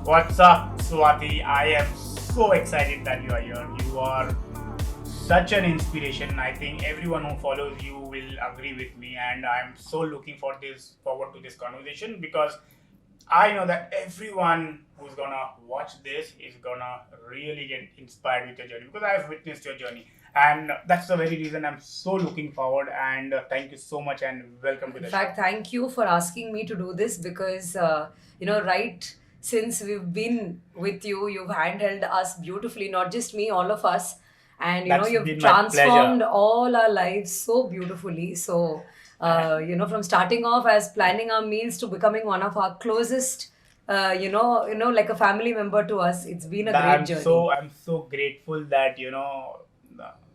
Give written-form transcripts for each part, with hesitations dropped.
What's up, Swati? I am so excited that you are here. You are such an inspiration. I think everyone who follows you will agree with me, and I'm so looking forward to this conversation because I know that everyone who's gonna watch this is gonna really get inspired with your journey because I've witnessed your journey, and that's the very reason I'm so looking forward. And thank you so much, and welcome to In the fact, show. thank you for asking me to do this because, right since we've been with you, you've handled us beautifully, not just me, all of us. And, That's you've been my pleasure. transformed all our lives so beautifully. So, from starting off as planning our meals to becoming one of our closest, like a family member to us, it's been a great journey. I'm so grateful that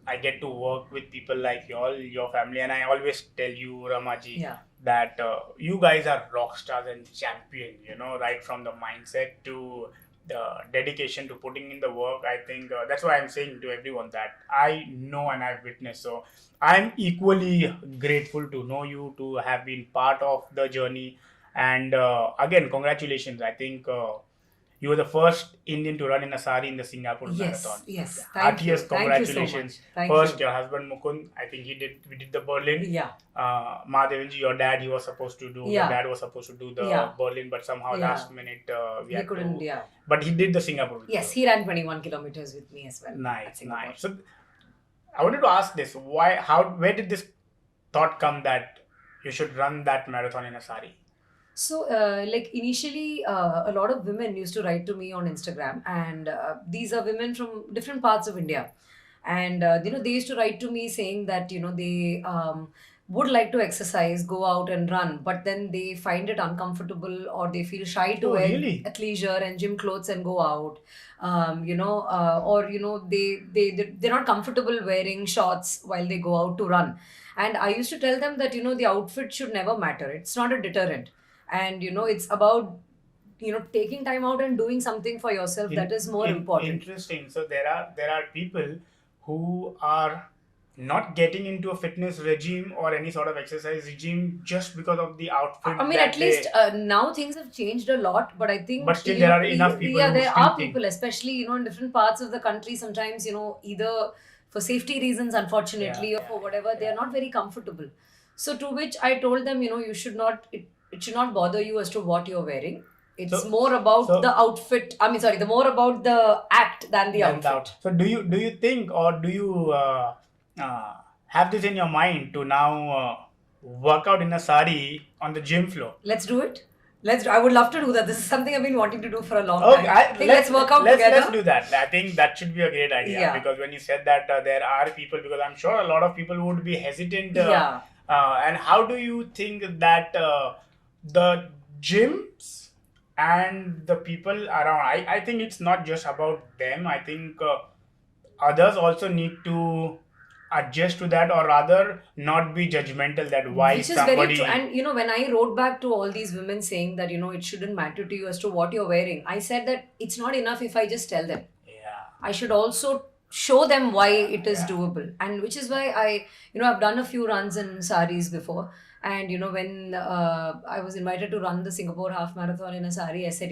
I get to work with people like you all, your family, and I always tell you, Ramaji, Yeah. that you guys are rock stars and champion. Right from the mindset to the dedication to putting in the work. I think that's why I'm saying to everyone that I know and I've witnessed. So I'm equally grateful to know you, to have been part of the journey, and again, congratulations. I think. You were the first Indian to run in a sari in the Singapore Yes, marathon. So yes. Thank you. heartiest Thank you so congratulations. much. Thank First, you. your husband Mukund, I think we did the Berlin. Yeah. Mahadevanji, your dad, your Yeah. dad was supposed to do the Yeah. Berlin, but somehow Yeah. last minute we He had couldn't, to. yeah. But he did the Singapore with Yes, you. he ran 21 kilometers with me as well at Nice, Singapore. nice. So I wanted to ask this: where did this thought come that you should run that marathon in a sari? So, initially, a lot of women used to write to me on Instagram, and these are women from different parts of India. And, they used to write to me saying that, they would like to exercise, go out and run, but then they find it uncomfortable or they feel shy to Oh, wear really? athleisure and gym clothes and go out. Or, they're not comfortable wearing shorts while they go out to run. And I used to tell them that, the outfit should never matter. It's not a deterrent, and it's about taking time out and doing something for yourself that is more important. Interesting. So there are people who are not getting into a fitness regime or any sort of exercise regime just because of the outfit I mean, that at they. least now things have changed a lot, but I But think still, there are enough people yeah, who there still are think. people, especially in different parts of the country. Sometimes either for safety reasons, unfortunately, or for whatever, they are not very comfortable. So to which I told them, you should not. It should not bother you as to what you're wearing. It's So more about so the outfit. I mean, sorry, the more about the act than the then outfit. so do you think, or do you uh, have this in your mind to now work out in a sari on the gym floor? Let's do it. I would love to do that. This is something I've been wanting to do for a long Okay, time. Let's work out let's together. do that. I think that should be a great idea Yeah. because when you said that there are people, because I'm sure a lot of people would be hesitant. Yeah. And how do you think that the gyms and the people around? I think it's not just about them. I think others also need to adjust to that, or rather not be judgmental that why Which is very true. somebody. And when I wrote back to all these women saying that it shouldn't matter to you as to what you're wearing, I said that it's not enough if I just tell them. Yeah. I should also show them why it is Yeah. doable, and which is why I've done a few runs in saris before. And when I was invited to run the Singapore half marathon in a sari, I said,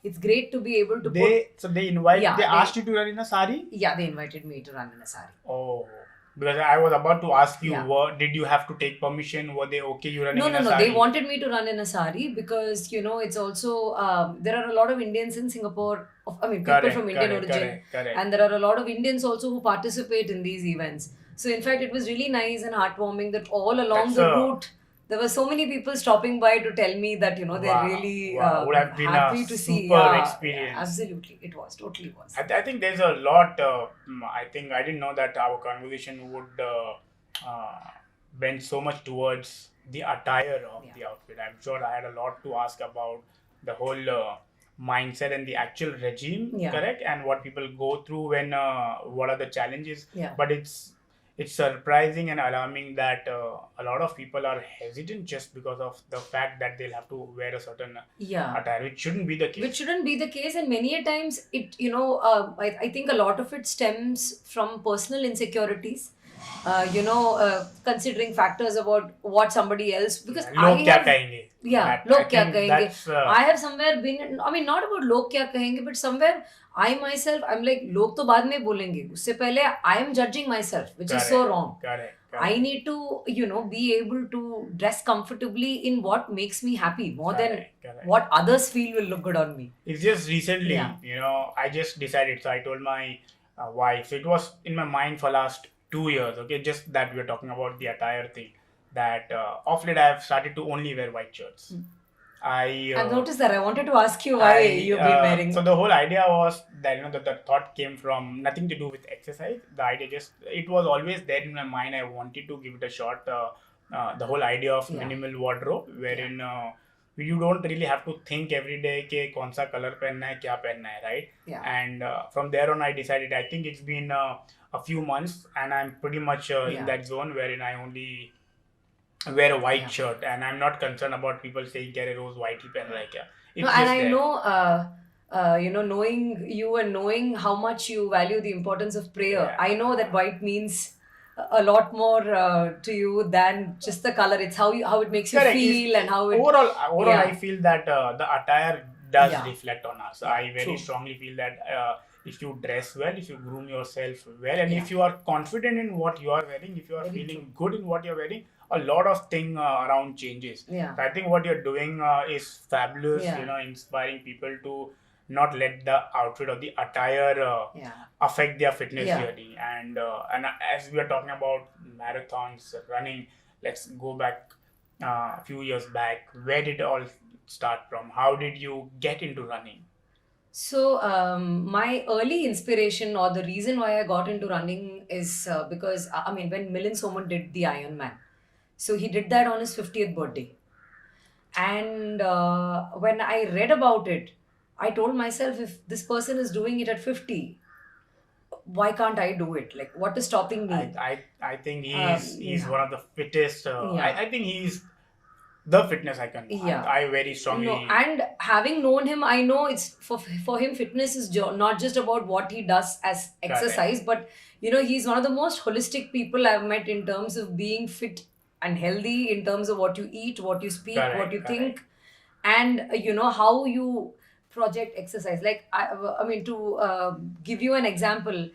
it's great to be able to They Yeah, asked you to run in a sari. yeah, they invited me to run in a sari. Oh, because I was about to ask you, Yeah. did you have to take permission? Were they okay you running No, in no, a no. sari? They wanted me to run in a sari because it's also there are a lot of Indians in Singapore. I mean, people Correct, from Indian correct, origin, correct. and there are a lot of Indians also who participate in these events. So, in fact, it was really nice and heartwarming that all along That's the route there were so many people stopping by to tell me that they're Wow, really wow. Would have been a happy to see. super Yeah, experience. absolutely, it was totally was. I think there's a lot. I think I didn't know that our conversation would bend so much towards the attire of Yeah. the outfit. I'm sure I had a lot to ask about the whole mindset and the actual regime, Yeah. correct? And what people go through when, what are the challenges. Yeah. But it's surprising and alarming that a lot of people are hesitant just because of the fact that they'll have to wear a certain Yeah. attire, which shouldn't be the Which case. shouldn't be the case, and many a times I think a lot of it stems from personal insecurities, considering factors about what somebody else, because Yeah, I log kya have, kahenge. yeah, I log kya think kahenge. that's I have somewhere been, I mean, not about log kya kahenge, but somewhere I myself, I'm like, log to baad mein bolenge. Usse pehle I am judging myself, which is so correct, wrong. correct, I correct, need to, be able to dress comfortably in what makes me happy more than correct, correct. what others feel will look good on me. It's just recently, Yeah. I just decided. So I told my wife. So it was in my mind for last 2 years. Okay, just that we're talking about the attire thing. That of late I've started to only wear white shirts. I I've noticed that. I wanted to ask you why I you've been wearing. so the whole idea was that the thought came from nothing to do with exercise. The idea just it was always there in my mind. I wanted to give it a shot. The whole idea of Yeah. minimal wardrobe, wherein you don't really have to think every day के कौन सा color पहनना है क्या पहनना है, right? Yeah. And from there on, I decided. I think it's been a few months, and I'm pretty much Yeah. in that zone wherein I only wear a white Yeah. shirt, and I'm not concerned about people saying "Kya rose white ही पहन रहा है क्या." It's No, just and I there. know, knowing you and knowing how much you value the importance of prayer, Yeah. I know that white means a lot more to you than just the color. It's how it makes you Correct. feel and how it. Overall, Yeah. I feel that the attire does Yeah. reflect on us. Yeah, I very true. strongly feel that if you dress well, if you groom yourself well, and Yeah. if you are confident in what you are wearing, if you are Very feeling true. good in what you're wearing, a lot of thing around changes. Yeah. So I think what you're doing is fabulous. Yeah. Inspiring people to not let the outfit or the attire Yeah. affect their fitness Yeah. journey. And as we are talking about marathons, running, let's go back a few years back. Where did it all start from? How did you get into running? So, my early inspiration or the reason why I got into running is because, I mean, when Milind Soman did the Ironman, so he did that on his 50th birthday. And when I read about it, I told myself, if this person is doing it at 50, why can't I do it? Like, what is stopping me? I think he's Yeah. one of the fittest. Yeah. I think he's the fitness icon. Yeah. I very strongly. No, and having known him, I know it's for him. Fitness is not just about what he does as exercise, but he's one of the most holistic people I've met in terms of being fit and healthy, in terms of what you eat, what you speak, Correct, what you correct. think, and how you project exercise. Like I mean, to give you an example,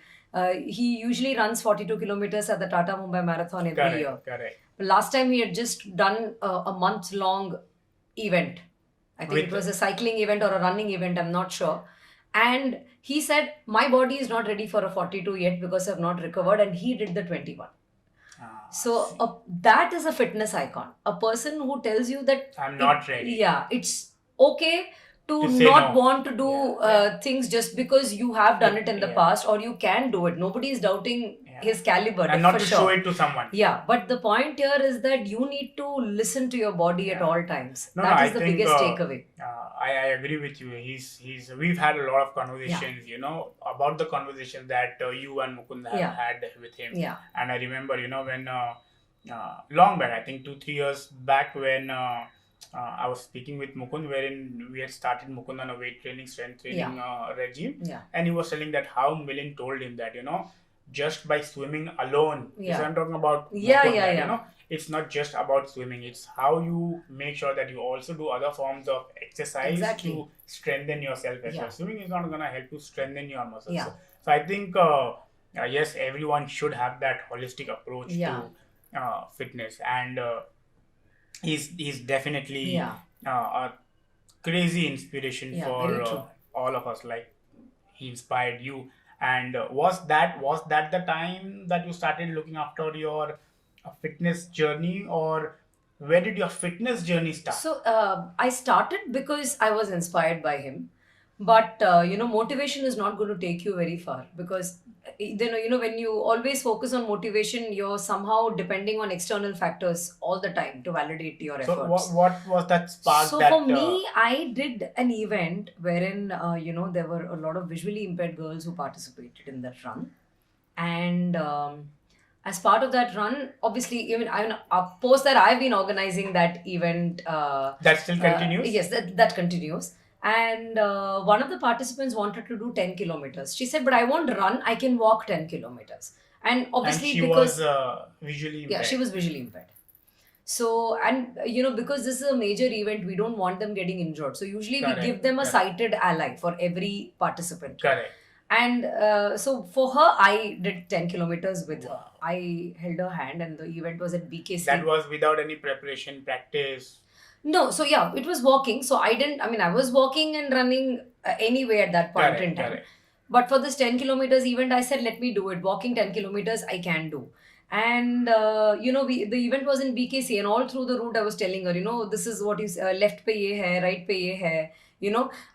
he usually runs 42 kilometers at the Tata Mumbai Marathon every year. Correct. Last time he had just done a month-long event. I think it was a cycling event or a running event, I'm not sure. And he said, my body is not ready for a 42 yet because I've not recovered. And he did the 21. So that is a fitness icon. A person who tells you that I'm not ready. Yeah, it's okay to say not no. want to do things just because you have done it in the Yeah. past, or you can do it. Nobody is doubting his caliber. And not for to sure. show it to someone. Yeah, but the point here is that you need to listen to your body at all times. No, That no, is I the think, biggest takeaway. I agree with you. He's we've had a lot of conversations, about the conversation that you and Mukund have had with him. Yeah. And I remember, when long back, I think 2-3 years back, when I was speaking with Mukund, wherein we had started Mukund on a weight training, strength training regime. Yeah. And he was telling that how Milind told him that, just by swimming alone, Yeah. so I'm talking about Yeah, Mukund, yeah, that, yeah. it's not just about swimming, it's how you make sure that you also do other forms of exercise Exactly. to strengthen yourself as Yeah. well. Swimming is not going to help you strengthen your muscles. Yeah. So I think, yes, everyone should have that holistic approach to fitness. And he's definitely a crazy inspiration Yeah, for very true. all of us. Like, he inspired you. And was that the time that you started looking after your fitness journey, or where did your fitness journey start? So I started because I was inspired by him. But motivation is not going to take you very far, because when you always focus on motivation, you're somehow depending on external factors all the time to validate your So efforts. what was that spark? So that, for me, I did an event wherein there were a lot of visually impaired girls who participated in that run, and as part of that run, obviously, even post that I've been organizing that event. That still continues? Yes, that continues. And one of the participants wanted to do 10 kilometers. She said, but I won't run, I can walk 10 kilometers. And And obviously she because was visually yeah, impaired. she was visually impaired. So, and because this is a major event, we don't want them getting injured. So usually we give Correct. them a Correct. sighted ally for every participant. Correct. And so for her, I did 10 kilometers with her. Wow. I held her hand, and the event was at BKC. That was without any preparation, practice. No, so yeah, it was walking. So I was walking and running anyway at that point in Correct. time. Correct. But for this 10 kilometers event, I said, let me do it. Walking 10 kilometers, I can do. And, the event was in BKC, and all through the route, I was telling her, this is what is left pe ye hai, right pe ye hai.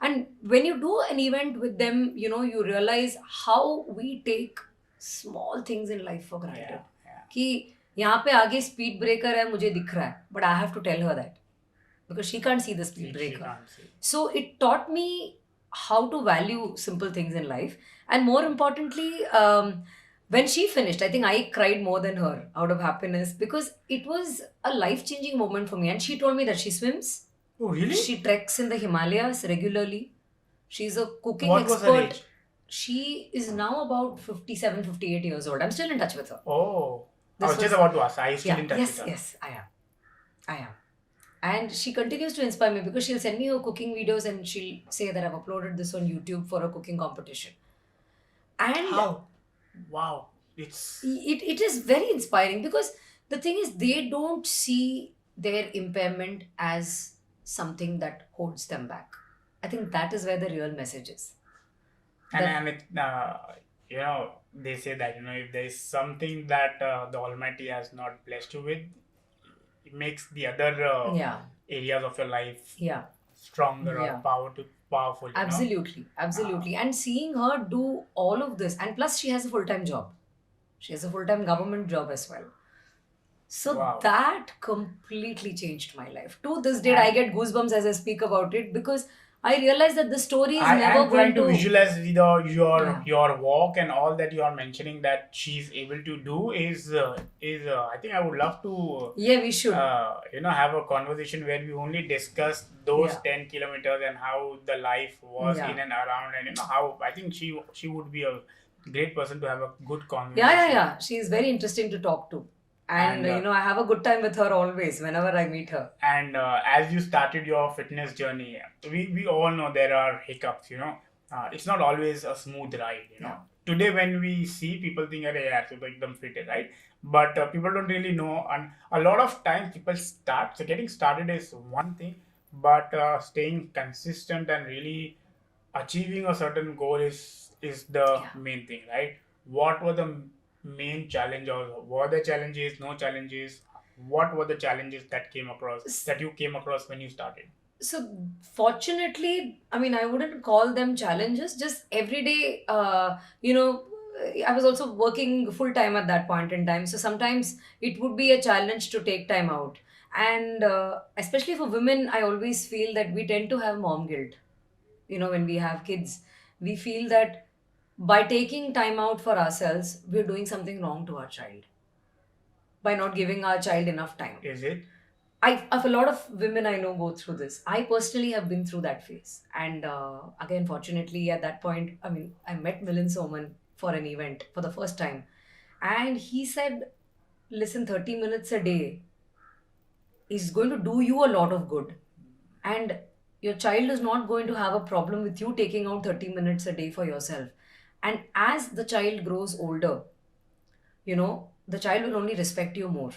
And when you do an event with them, you realize how we take small things in life for granted. Yeah. Yeah. कि यहाँ पे आगे speed breaker है मुझे दिख रहा है, but I have to tell her that because she can't see the speed She breaker. can't see. So it taught me how to value simple things in life. And more importantly, when she finished, I think I cried more than her out of happiness because it was a life changing moment for me. And she told me that she swims, Oh, really? she treks in the Himalayas regularly, she's a cooking What was her expert. age? She is now about 57, 58 years old. I'm still in touch with her. Oh, I This was just was- about to ask. Are you still Yeah, in touch yes, with her? yes, I am. And she continues to inspire me because she'll send me her cooking videos and she'll say that I've uploaded this on YouTube for a cooking competition. And How? Wow. It's it is very inspiring because the thing is, they don't see their impairment as something that holds them back. I think that is where the real message is. and That- and they say that if there is something that the Almighty has not blessed you with, it makes the other Yeah, areas of your life yeah. stronger Yeah. or powerful. Absolutely. And seeing her do all of this, and plus she has a full-time job. She has a full-time government job as well. So Wow. that completely changed my life. To this day, I get goosebumps as I speak about it because I realize that the story is I never am trying going to visualize Yeah. your walk and all that you are mentioning that she's able to do is I think I would love to Yeah, we should. have a conversation where we only discuss those Yeah. 10 kilometers and how the life was Yeah. in and around, and how I think she would be a great person to have a good conversation. Yeah. She is very interesting to talk to. And, And, I have a good time with her always whenever I meet her. And as you started your fitness journey, we all know there are hiccups. It's not always a smooth ride. Yeah. Today when we see people think, "Arey yaar, so ekdam fit hai," right? But people don't really know, and a lot of times people start. So getting started is one thing, but staying consistent and really achieving a certain goal is the Yeah. main thing, right? What were the main challenge, or were there challenges, no challenges? What were the challenges that you came across when you started? So fortunately, I mean, I wouldn't call them challenges. Just every day, I was also working full time at that point in time. So sometimes it would be a challenge to take time out. And especially for women, I always feel that we tend to have mom guilt. When we have kids, we feel that by taking time out for ourselves, we're doing something wrong to our child by not giving our child enough time. Is it? A lot of women I know go through this. I personally have been through that phase. And again, fortunately, at that point, I mean, I met Milind Soman for an event for the first time. And he said, listen, 30 minutes a day is going to do you a lot of good. And your child is not going to have a problem with you taking out 30 minutes a day for yourself. And as the child grows older, the child will only respect you more.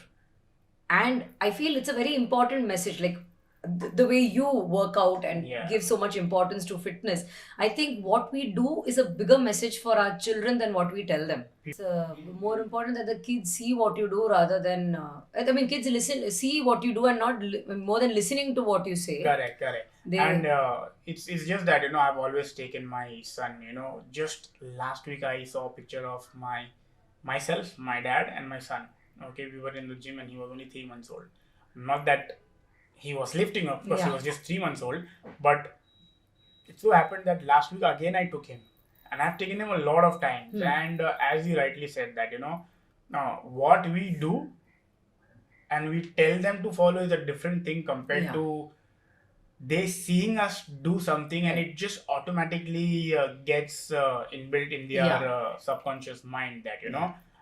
And I feel it's a very important message, like the way you work out and Yeah. give so much importance to fitness. I think what we do is a bigger message for our children than what we tell them. It's more important that the kids see what you do rather than, kids see what you do and not more than listening to what you say. Correct. They- And it's just that I've always taken my son. Just last week I saw a picture of myself, my dad, and my son. Okay, we were in the gym and he was only 3 months old. Not that he was lifting, of course, he Yeah. was just 3 months old. But it so happened that last week again I took him, and I've taken him a lot of times. And as you rightly said that what we do and we tell them to follow is a different thing compared Yeah. to they seeing us do something, and it just automatically gets inbuilt in their Yeah. subconscious mind that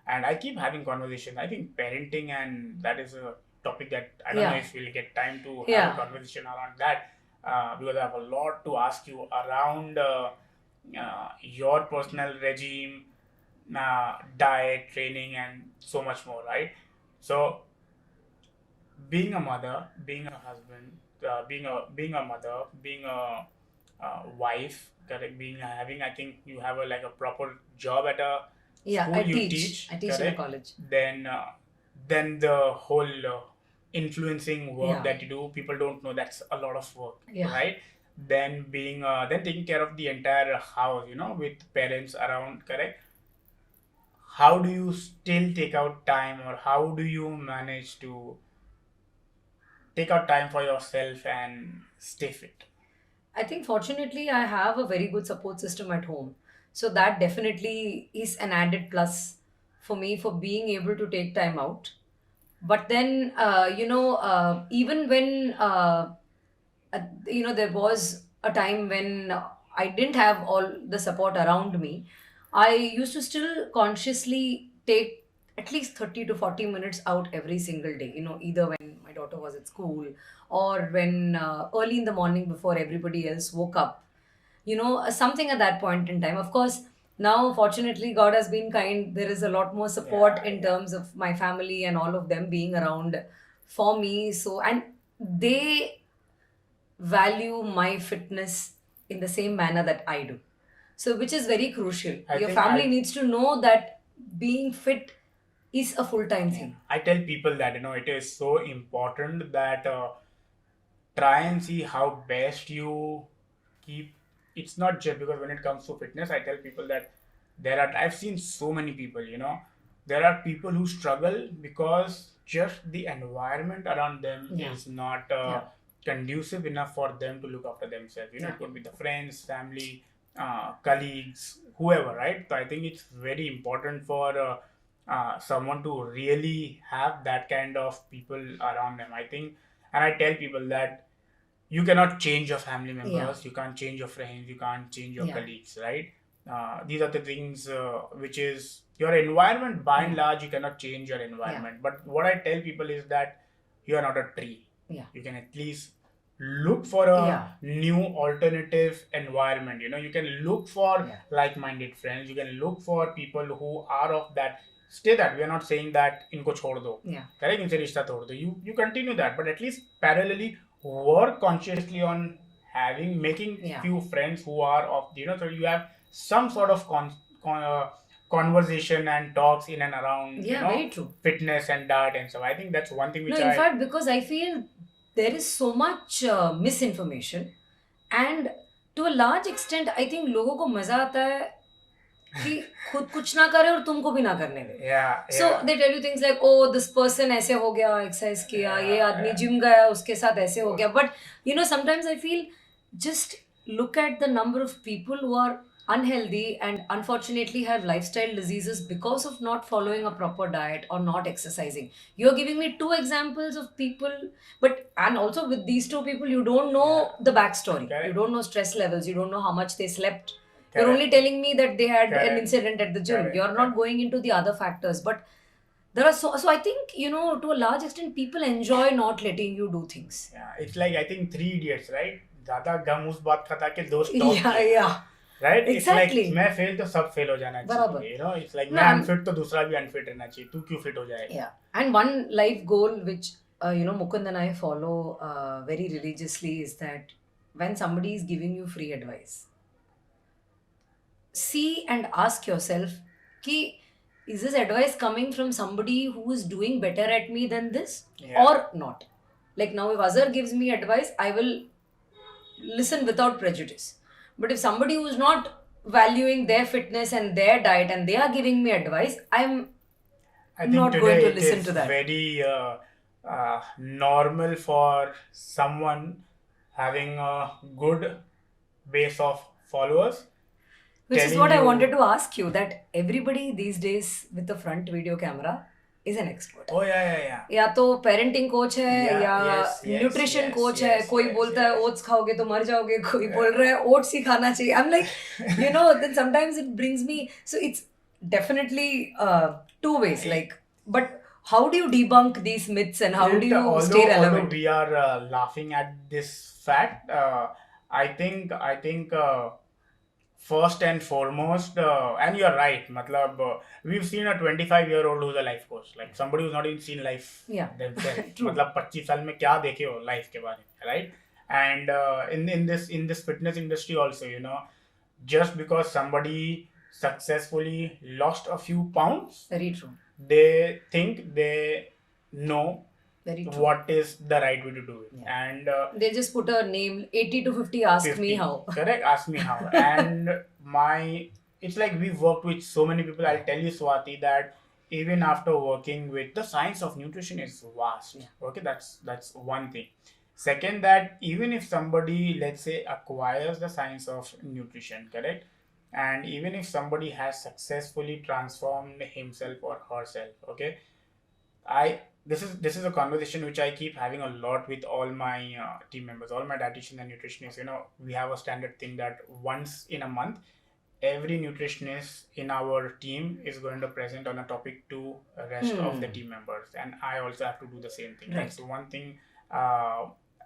and I keep having conversations. I think parenting, and that is a topic that I don't know if we'll get time to have a conversation around that, because I have a lot to ask you around your personal regime, diet, training, and so much more, right? So, being a mother, being a husband, being a mother, being a wife, correct? Being having, I think you have a like a proper job at a school. I you teach. I teach in a correct? college. Then the whole influencing work that you do, people don't know that's a lot of work, right? Then being then taking care of the entire house, with parents around, correct? How do you still take out time, or how do you manage to take out time for yourself and stay fit? I think fortunately I have a very good support system at home. So that definitely is an added plus for me for being able to take time out. But then, even when, there was a time when I didn't have all the support around me, I used to still consciously take at least 30 to 40 minutes out every single day, either when my daughter was at school or when early in the morning before everybody else woke up, something at that point in time. Of course, now fortunately God has been kind. There is a lot more support in terms of my family and all of them being around for me. So, and they value my fitness in the same manner that I do. So, which is very crucial. Your family needs to know that being fit is a full-time thing. I tell people that it is so important that try and see how best you keep. It's not just because when it comes to fitness, I tell people that I've seen so many people, there are people who struggle because just the environment around them is not conducive enough for them to look after themselves. It could be the friends, family, colleagues, whoever, right? So I think it's very important for someone to really have that kind of people around them. I think, and I tell people that you cannot change your family members, you can't change your friends, you can't change your colleagues, right? These are the things which is your environment. By and large, you cannot change your environment. But what I tell people is that you are not a tree. You can at least look for a new alternative environment. You can look for like-minded friends. You can look for people who are of that. Stay that. We are not saying that inko chhod do. Correct? Inse rishta tod do. You continue that, but at least parallelly work consciously on making few friends who are of so you have some sort of conversation and talks in and around very true. Fitness and diet and so I think that's one thing which in fact, because I feel there is so much misinformation, and to a large extent I think लोगों को मजा आता है कि खुद कुछ ना करे और तुमको भी ना करने दे. So they tell you things like, oh, this person ऐसे हो गया, exercise किया, ये आदमी gym गया, उसके साथ ऐसे हो गया. But sometimes I feel just look at the number of people who are unhealthy and unfortunately have lifestyle diseases because of not following a proper diet or not exercising. You're giving me two examples of people, and also with these two people, you don't know the backstory. You don't know stress levels. You don't know how much they slept. You're only telling me that they had an incident at the gym. You're not going into the other factors. But there are so I think, to a large extent, people enjoy not letting you do things. Yeah, it's like, I think, Three Idiots, right? ज़्यादा गम उस बात का था कि दोस्त top right? Exactly. It's like मैं fail तो सब फेल हो जाना चाहिए. It's like मैं अनफिट तो दूसरा भी अनफिट रहना चाहिए. तू क्यों फिट हो जाएगा? Yeah. And one life goal which Mukund and I follow very religiously is that when somebody is giving you free advice, see and ask yourself, is this advice coming from somebody who is doing better at me than this or not? Like now, if Azhar gives me advice, I will listen without prejudice. But if somebody who is not valuing their fitness and their diet and they are giving me advice, I think not going to listen to that. Very normal for someone having a good base of followers. Which is what I wanted to ask you, that everybody these days with the front video camera is an expert. Oh yeah. या तो parenting coach है या nutrition coach है. कोई बोलता है oats खाओगे तो मर जाओगे, कोई बोल रहा है oats ही खाना चाहिए. I'm like, then sometimes it brings me. So it's definitely two ways. Like, but how do you debunk these myths and how do you although stay relevant? we are laughing at this fact, I think first and foremost, and you're right, matlab, we've seen a 25-year-old who's a life coach, like somebody who's not even seen life Yeah. themselves. True. मतलब 25 साल में क्या देखे हो life के बारे में, right? And in this fitness industry also, just because somebody successfully lost a few pounds, Very true. they think they know Very true. what is the right way to do it. Yeah. And They just put a name 80 to 50, ask 50, me how. correct, ask me how. And it's like we've worked with so many people. I'll tell you, Swati, that even after working with the science of nutrition is vast. Yeah. Okay, that's one thing. Second, that even if somebody, let's say, acquires the science of nutrition, correct, and even if somebody has successfully transformed himself or herself, okay, I this is a conversation which I keep having a lot with all my team members, all my dietitians and nutritionists. We have a standard thing that once in a month, every nutritionist in our team is going to present on a topic to the rest of the team members, and I also have to do the same thing. Right. That's one thing.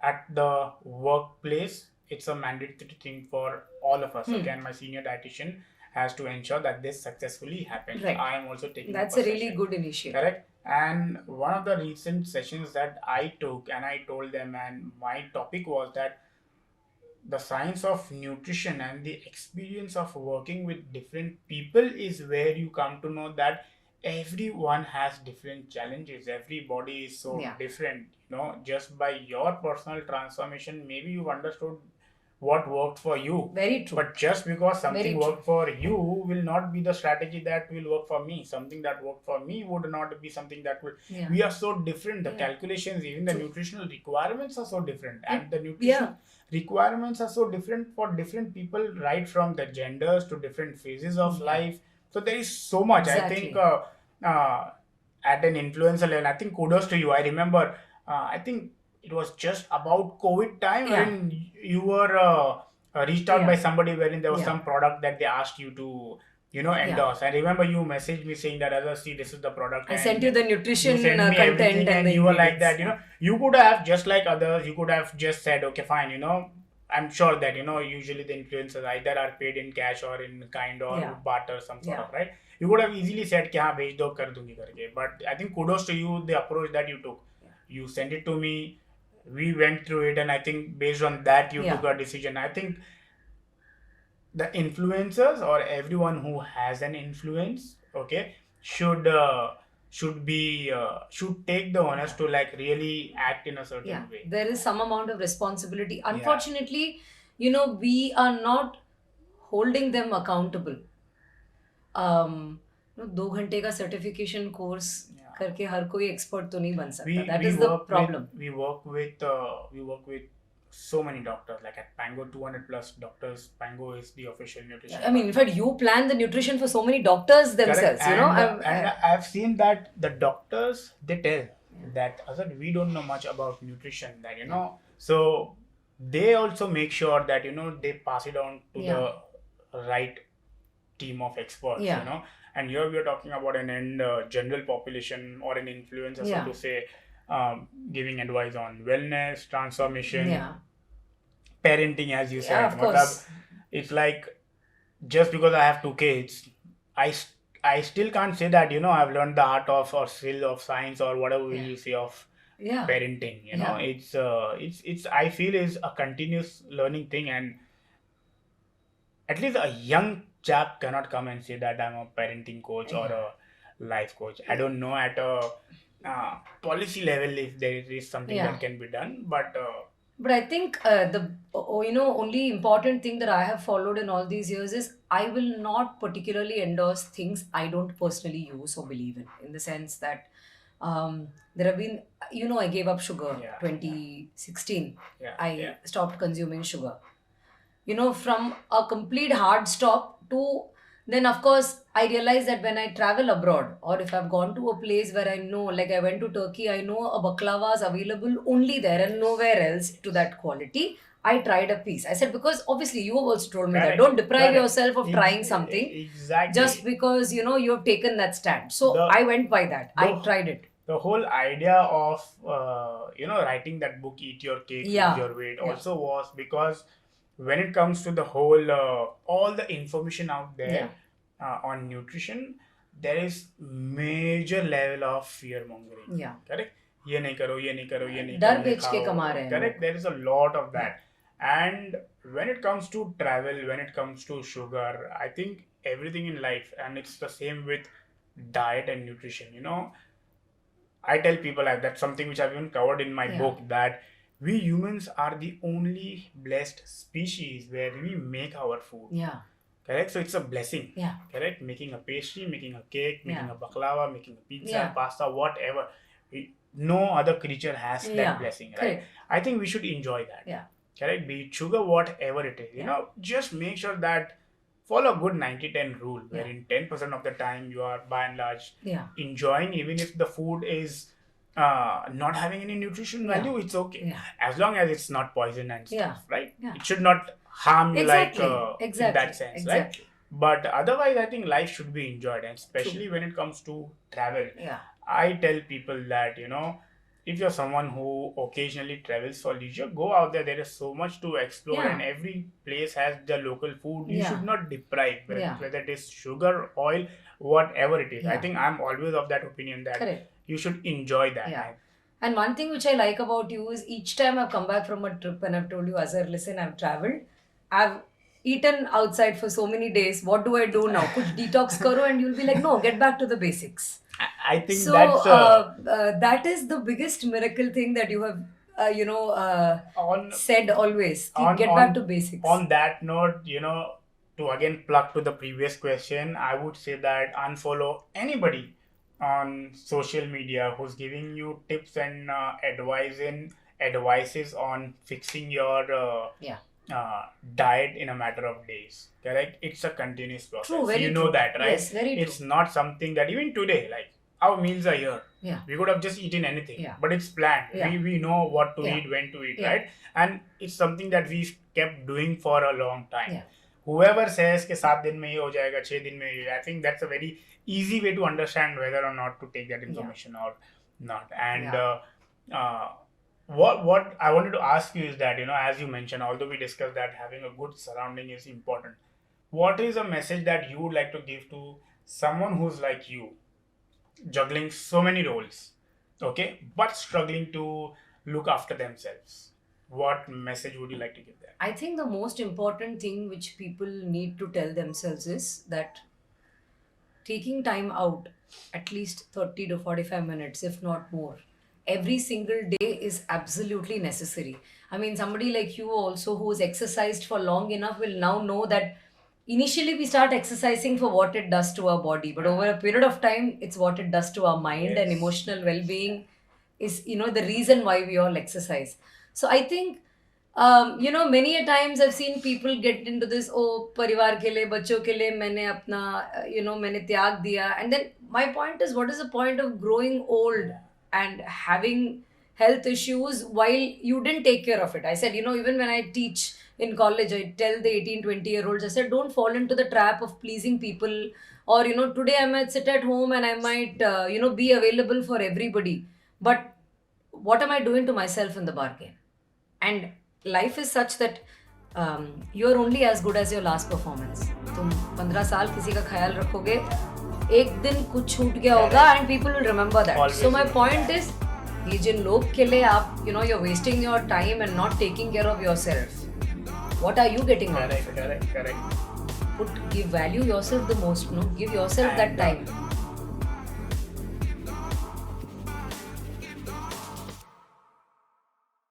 At the workplace, it's a mandatory thing for all of us. Okay, and my senior dietitian has to ensure that this successfully happens. Right. I am also taking That's up a really session. good initiative. Correct. And one of the recent sessions that I took, and I told them, and my topic was that the science of nutrition and the experience of working with different people is where you come to know that everyone has different challenges. Everybody is so Yeah. different. Just by your personal transformation, maybe you've understood what worked for you. Very true. But just because Very something true. worked for you will not be the strategy that will work for me. Something that worked for me would not be something that will. Yeah. We are so different. The Yeah. calculations, even the True. nutritional requirements are so different, Yeah. and the nutrition Yeah. requirements are so different for different people, right from the genders to different phases of Yeah. life. So there is so much. I Exactly. think at an influencer level, I think kudos to you. I remember, I think it was just about COVID time Yeah. when you were reached out Yeah. by somebody wherein there was Yeah. some product that they asked you to endorse. I remember you messaged me saying that, "Others, see, this is the product." I and sent you the nutrition you sent me content everything, and the you were like ingredients. that. You could have, just like others, you could have just said, okay, fine. I'm sure that usually the influencers either are paid in cash or in kind or Yeah. barter, some sort Yeah. of, right? You could have easily said कि हाँ भेज दो कर दूंगी करके. But I think kudos to you, the approach that you took. You sent it to me, we went through it, and I think based on that you Yeah. took a decision. I think the influencers or everyone who has an influence, okay, should take the onus to like really act in a certain Yeah. way. There is some amount of responsibility. Unfortunately, we are not holding them accountable. 2 घंटे का certification course Yeah. करके हर कोई expert तो नहीं बन सकता. we That we is the work problem. we work with so many doctors, like at Pango 200 plus doctors. Pango is the official nutrition. I mean, in fact, you plan the nutrition for so many doctors themselves. Correct. And I've seen that the doctors, they tell that Azad, we don't know much about nutrition, that so they also make sure that they pass it on to Yeah. the right team of experts. Yeah. And here we are talking about an general population or an influencer, Yeah. so to say, giving advice on wellness, transformation, Yeah. parenting, as you said. Yeah, of course. It's like, just because I have 2 kids, I still can't say that I've learned the art of or skill of science or whatever Yeah. you say of Yeah. parenting. Yeah. It's I feel is a continuous learning thing, and at least a young chap cannot come and say that I'm a parenting coach or a life coach. I don't know at a policy level if there is something Yeah. that can be done, but But I think the only important thing that I have followed in all these years is I will not particularly endorse things I don't personally use or believe in. In the sense that there have been, I gave up sugar. Yeah. 2016. yeah, I yeah. stopped consuming sugar. From a complete hard stop to then, of course, I realized that when I travel abroad or if I've gone to a place where I know, like I went to Turkey, I know a baklava is available only there and nowhere else to that quality. I tried a piece. I said, because obviously you have also told me that Correct, don't deprive correct. yourself of trying something Exactly. just because you have taken that stand. So The- I went by that. I the- tried it. The whole idea of writing that book, Eat Your Cake, Yeah. Lose Your Weight, Yeah. also was because when it comes to the whole all the information out there on nutrition, there is major level of fear mongering. Yeah. Correct. ये नहीं करो, ये नहीं करो, ये नहीं डर करो, ये बेच के खाओ. कमा रहे हैं Correct. लोग. There is a lot of that. And when it comes to travel, when it comes to sugar, I think everything in life, and it's the same with diet and nutrition. I tell people like that's something which I've even covered in my book, that we humans are the only blessed species where we make our food. Yeah. Correct? So it's a blessing. Yeah. Correct? Making a pastry, making a cake, making Yeah. a baklava, making a pizza, Yeah. pasta, whatever. No other creature has that Yeah. blessing, right? Correct. I think we should enjoy that. Yeah. Correct? Be it sugar, whatever it is. Just make sure that follow a good 90-10 rule, wherein 10% of the time you are by and large enjoying, even if the food is not having any nutrition value, it's okay. As long as it's not poison and stuff, right? It should not harm you in that sense, right? But otherwise, I think life should be enjoyed, and especially when it comes to travel. I tell people that, if you're someone who occasionally travels for leisure, go out there. There is so much to explore, and every place has the local food. You should not deprive, whether it is sugar, oil, whatever it is. I think I'm always of that opinion that you should enjoy that. And one thing which I like about you is each time I've come back from a trip and I've told you, Azhar, listen, I've traveled, I've eaten outside for so many days. What do I do now? Kuch detox karo, and you'll be like, no, get back to the basics. I think so, that's that is the biggest miracle thing that you have said always. Get back to basics. On that note, to again plug to the previous question, I would say that unfollow anybody on social media who's giving you tips and advices on fixing your diet in a matter of days. Correct? It's a continuous process. True, very you know true. that, right? Yes, very true. It's not something that even today, like our meals are here. We could have just eaten anything, but it's planned. We know what to eat, when to eat, right? And it's something that we've kept doing for a long time. Whoever says कि 7 दिन में ये हो जाएगा, 6 दिन में ये, I think that's a very easy way to understand whether or not to take that information or not. And what I wanted to ask you is that, as you mentioned, although we discussed that having a good surrounding is important, what is a message that you would like to give to someone who's like you, juggling so many roles, okay, but struggling to look after themselves? What message would you like to give them? I think the most important thing which people need to tell themselves is that taking time out, at least 30 to 45 minutes, if not more, every single day is absolutely necessary. I mean, somebody like you also who's exercised for long enough will now know that initially we start exercising for what it does to our body, but over a period of time, it's what it does to our mind and emotional well-being is, the reason why we all exercise. So I think, many a times I've seen people get into this, परिवार के लिए, बच्चों के लिए मैंने अपना, मैंने त्याग दिया. And then my point is, what is the point of growing old and having health issues while you didn't take care of it? I said, even when I teach in college, I tell the 18, 20-year-olds, I said, don't fall into the trap of pleasing people. Or, today I might sit at home and I might, be available for everybody. But what am I doing to myself in the bargain? And life is such that you're only as good as your last performance. तुम 15 साल किसी का ख्याल रखोगे, एक दिन कुछ छूट गया होगा and people will remember that. Always. So my point is, ये जिन लोग के लिए आप, you're wasting your time and not taking care of yourself. What are you getting out of it? Correct. Give value yourself the most, no? Give yourself that time.